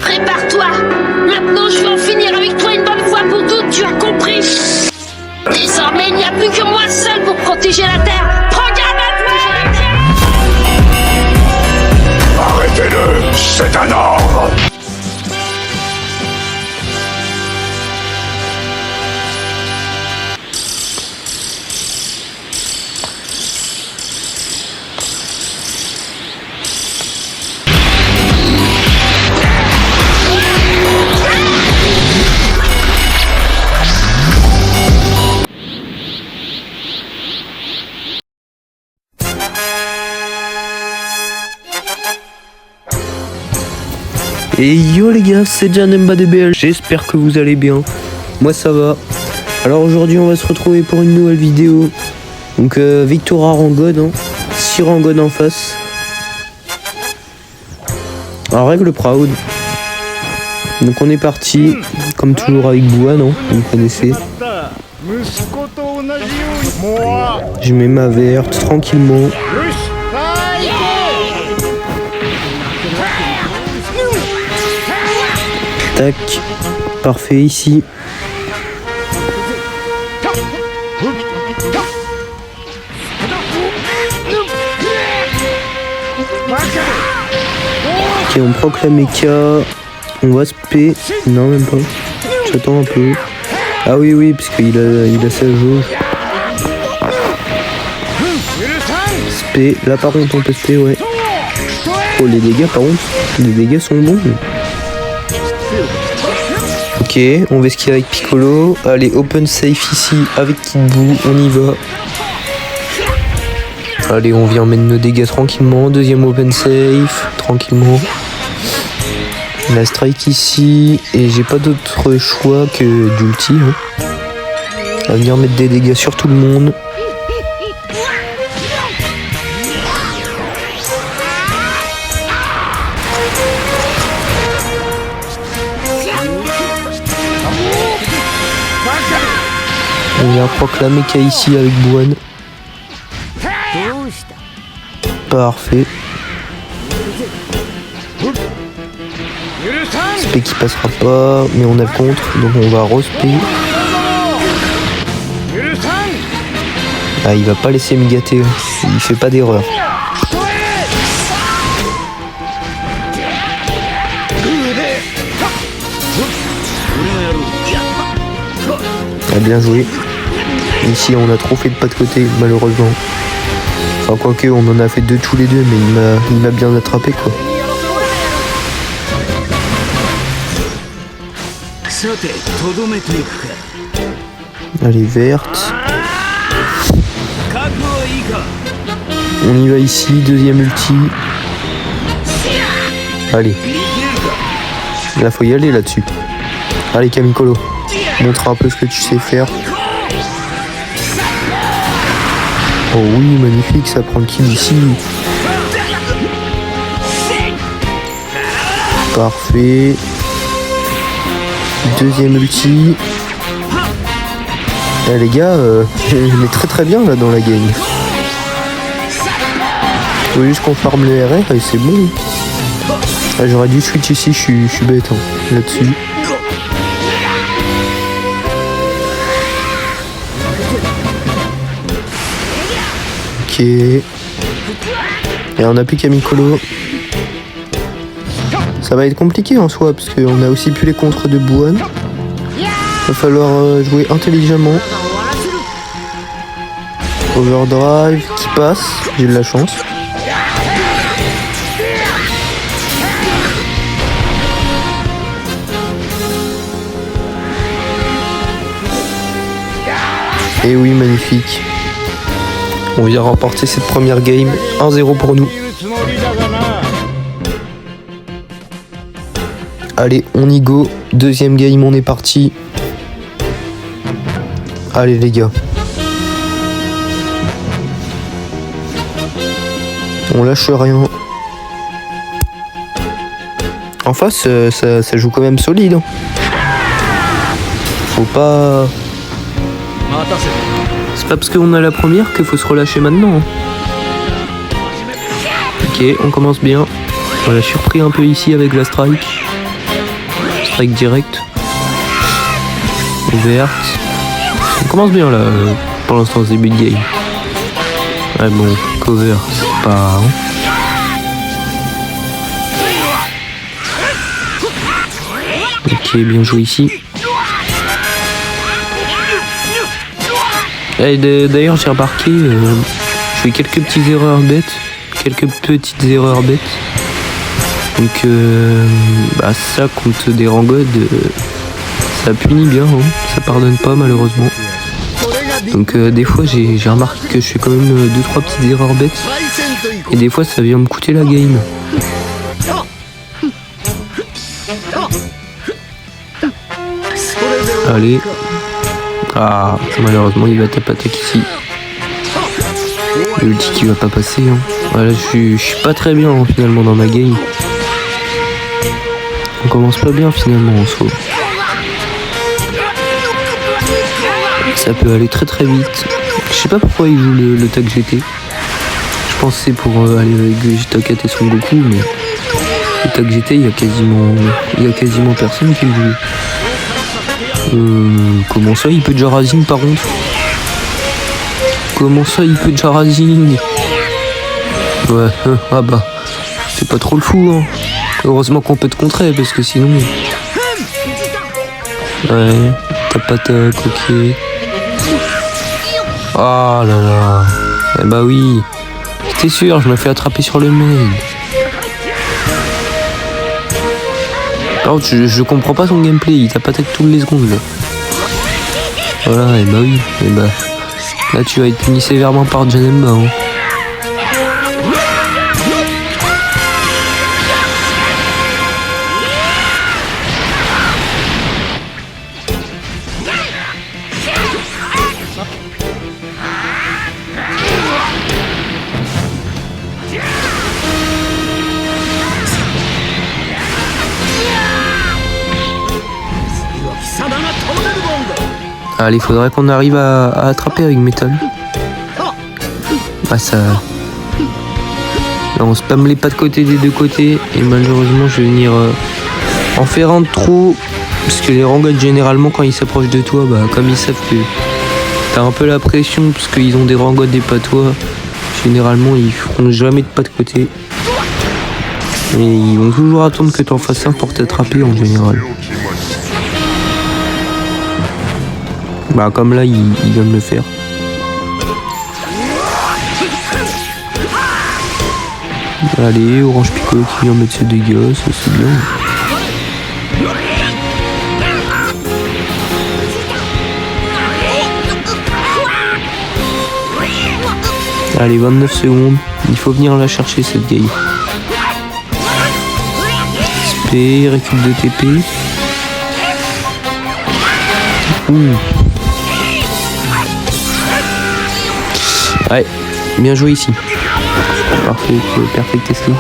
Prépare-toi. Maintenant, je vais en finir avec toi une bonne fois pour toutes, tu as compris? Désormais, il n'y a plus que moi seul pour protéger la Terre. Prends garde à toi! Arrêtez-le, c'est un ordre. Et yo les gars, c'est JanMBADBL, j'espère que vous allez bien. Moi ça va. Alors aujourd'hui on va se retrouver pour une nouvelle vidéo. Donc victoire à Rangod, hein. 6 Rangod en face. Alors règle proud. Donc on est parti, comme toujours avec Bouan, hein, vous connaissez. Je mets ma verte tranquillement. Tac, parfait ici. Ok, on proc la mecha. On va spé. Non, même pas. J'attends un peu. Ah oui, parce qu'il a sa jauge. Spé. Là par contre on peut spé, ouais. Oh les dégâts par contre. Les dégâts sont bons. Ok, on va skier avec Piccolo. Allez, open safe ici avec Kid Buu, on y va. Allez, on vient mettre nos dégâts tranquillement. Deuxième open safe, tranquillement. La strike ici. Et j'ai pas d'autre choix que d'ulti. Hein. À venir mettre des dégâts sur tout le monde. On vient proclamer qu'il y a ici avec Bouan. Parfait. Spé qui passera pas, mais on a le contre, donc on va respé. Ah, il va pas laisser me gâter, hein. Il fait pas d'erreur. Ah, bien joué. Ici on a trop fait de pas de côté malheureusement. Enfin quoique on en a fait deux tous les deux, mais il m'a bien attrapé quoi. Allez verte. On y va ici, deuxième ulti. Allez. Là faut y aller là-dessus. Allez Kamikolo. Montre un peu ce que tu sais faire. Oh oui, magnifique, ça prend le kill ici. Parfait. Deuxième ulti. Eh, les gars, je mets très bien là dans la game. Il faut juste qu'on farme le RR et c'est bon. Ah, j'aurais dû switch ici, je suis bête hein, là-dessus. Ok. Et on a plus Kamikolo. Ça va être compliqué en soi parce qu'on a aussi plus les contres de Bouan. Va falloir jouer intelligemment. Overdrive qui passe, j'ai de la chance. Et oui, magnifique. On vient remporter cette première game, 1-0 pour nous. Allez, on y go. Deuxième game, on est parti. Allez les gars. On lâche rien. En face, ça joue quand même solide. Hein. Faut pas... C'est pas parce qu'on a la première qu'il faut se relâcher maintenant. Ok, on commence bien. On l'a surpris un peu ici avec la strike. strike direct. Verte. On commence bien là, pour l'instant, ce début de game. Ouais, bon, cover, c'est pas. Ok, bien joué ici. Et d'ailleurs, j'ai remarqué, je fais quelques petites erreurs bêtes. Donc, ça contre des rangodes, ça punit bien, hein. Ça pardonne pas malheureusement. Donc, des fois, j'ai remarqué que je fais quand même 2-3 petites erreurs bêtes. Et des fois, ça vient me coûter la game. Allez. Ah, malheureusement, il va taper attaque ici. L'ulti qui va pas passer. Hein. Voilà, je suis pas très bien hein, finalement dans ma game. On commence pas bien finalement en soi. Ça peut aller très très vite. Je sais pas pourquoi il joue le tag GT. Je pense que c'est pour aller avec Vegeta 4 et Son Goku, mais le tag GT il y a quasiment personne qui le joue. Comment ça il peut déjà Razing par contre? Comment ça il peut déjà Razing? Ouais, ah bah, c'est pas trop le fou hein. Heureusement qu'on peut te contrer parce que sinon... Ouais, t'as pas ta coquille. Ah là là. Eh bah oui. J'étais sûr, je me fais attraper sur le mail. Par contre, je comprends pas son gameplay, il tape attaque toutes les secondes là. Voilà, et bah oui, et bah. Là tu vas être puni sévèrement par Janemba. Hein. Allez, faudrait qu'on arrive à attraper avec métal. Ah ça... Là, on spamme les pas de côté des deux côtés. Et malheureusement je vais venir en faire un de trop. Parce que les rangots généralement quand ils s'approchent de toi, bah comme ils savent que t'as un peu la pression parce qu'ils ont des rangots des pas toi, généralement ils feront jamais de pas de côté. Et ils vont toujours attendre que t'en fasses un pour t'attraper en général. Bah comme là il vient de le faire. Allez, Orange Piccolo qui vient mettre ses dégâts, ça c'est bien. Allez, 29 secondes, il faut venir la chercher cette game. SP, récup de TP. Ouais, bien joué ici. Parfait, perfect testing.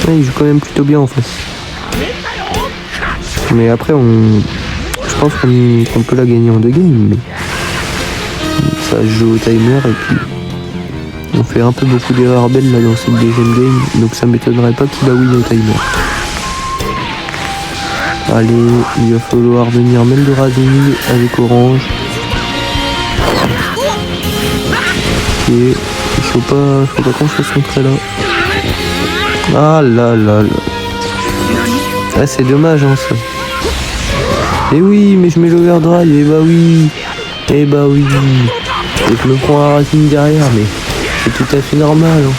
Ouais, il joue quand même plutôt bien en face. Mais après, je pense qu'on peut la gagner en 2 games. Mais ça joue au timer et puis on fait un peu beaucoup d'erreurs belles là dans cette deuxième game. Donc ça m'étonnerait pas qu'il a win au timer. Allez, il va falloir venir mettre le Razing avec Orange. Ok, il faut pas qu'on se fasse montrer là. Ah là là là. Ah c'est dommage hein ça. Eh oui, mais je mets l'overdrive, eh bah oui. Eh bah oui. Et je me prends un Razing derrière, mais c'est tout à fait normal. Hein.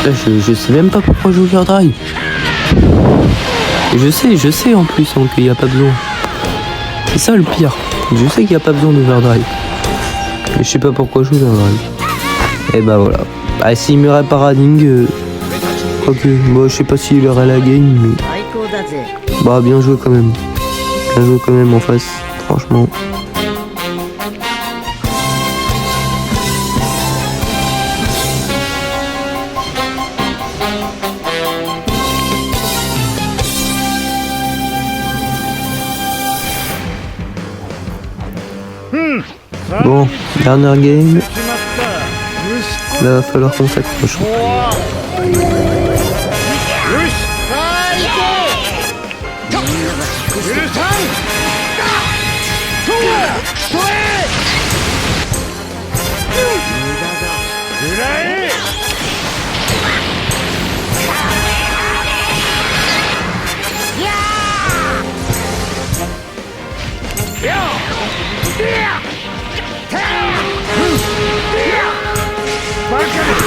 Là, je sais même pas pourquoi j'overdrive. Je sais en plus hein, qu'il n'y a pas besoin. C'est ça le pire. Je sais qu'il n'y a pas besoin d'overdrive. Mais je sais pas pourquoi je overdrive. Et bah voilà. Ah, s'il me pas Razing, quoique, moi je sais pas s'il aurait la game, mais. Bah bien joué quand même. Bien joué quand même en face, franchement. Bon, dernière game. Là, va falloir qu'on s'accroche.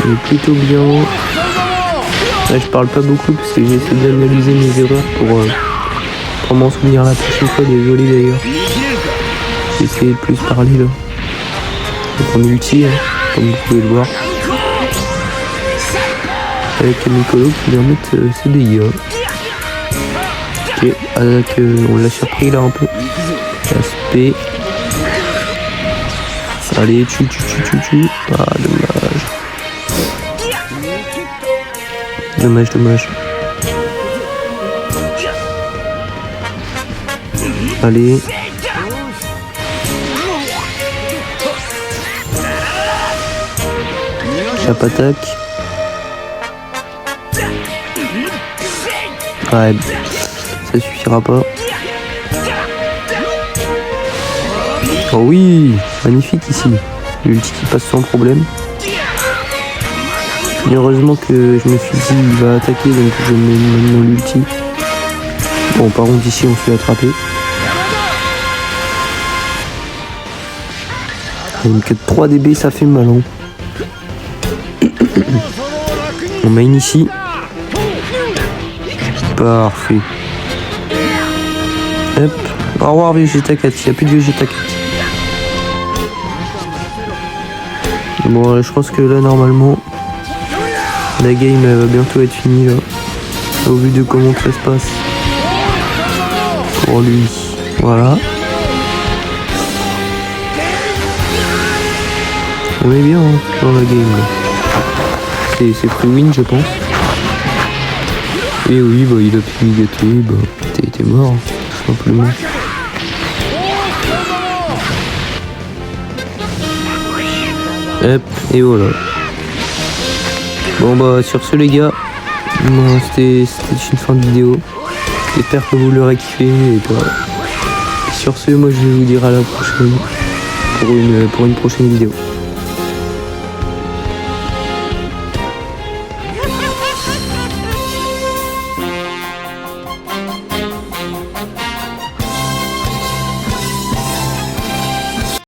On est plutôt bien. Là, je parle pas beaucoup parce que j'essaie d'analyser mes erreurs pour m'en souvenir la prochaine fois. Désolé d'ailleurs. J'ai essayé de plus parler là. Donc en ulti, hein, comme vous pouvez le voir. Avec Mikolo qui vient mettre ses dégâts. Ok, avec, on l'a surpris là un peu. Aspect. Allez, tu. Ah, dommage. Allez. Cap attaque. Ouais, ça suffira pas. Oh oui, magnifique ici. L'ulti qui passe sans problème. Et heureusement que je me suis dit il va attaquer, donc je mets maintenant l'ulti. Bon, par contre ici on se fait attraper. Donc 3 DB ça fait mal. Hein. On main ici. Parfait. Hop. Au revoir Vegeta 4, il n'y a plus de Vegeta 4. Bon, je pense que là normalement la game va bientôt être finie là. Au vu de comment ça se passe. Pour lui. Voilà. On est bien hein, dans la game là. C'est free win je pense. Et oui, bah il a pu gâter, bah t'es mort, tout simplement. Hop, et voilà. Bon bah sur ce les gars, bon, c'était une fin de vidéo. J'espère que vous l'aurez kiffé et voilà. Sur ce, moi je vais vous dire à la prochaine pour une prochaine vidéo.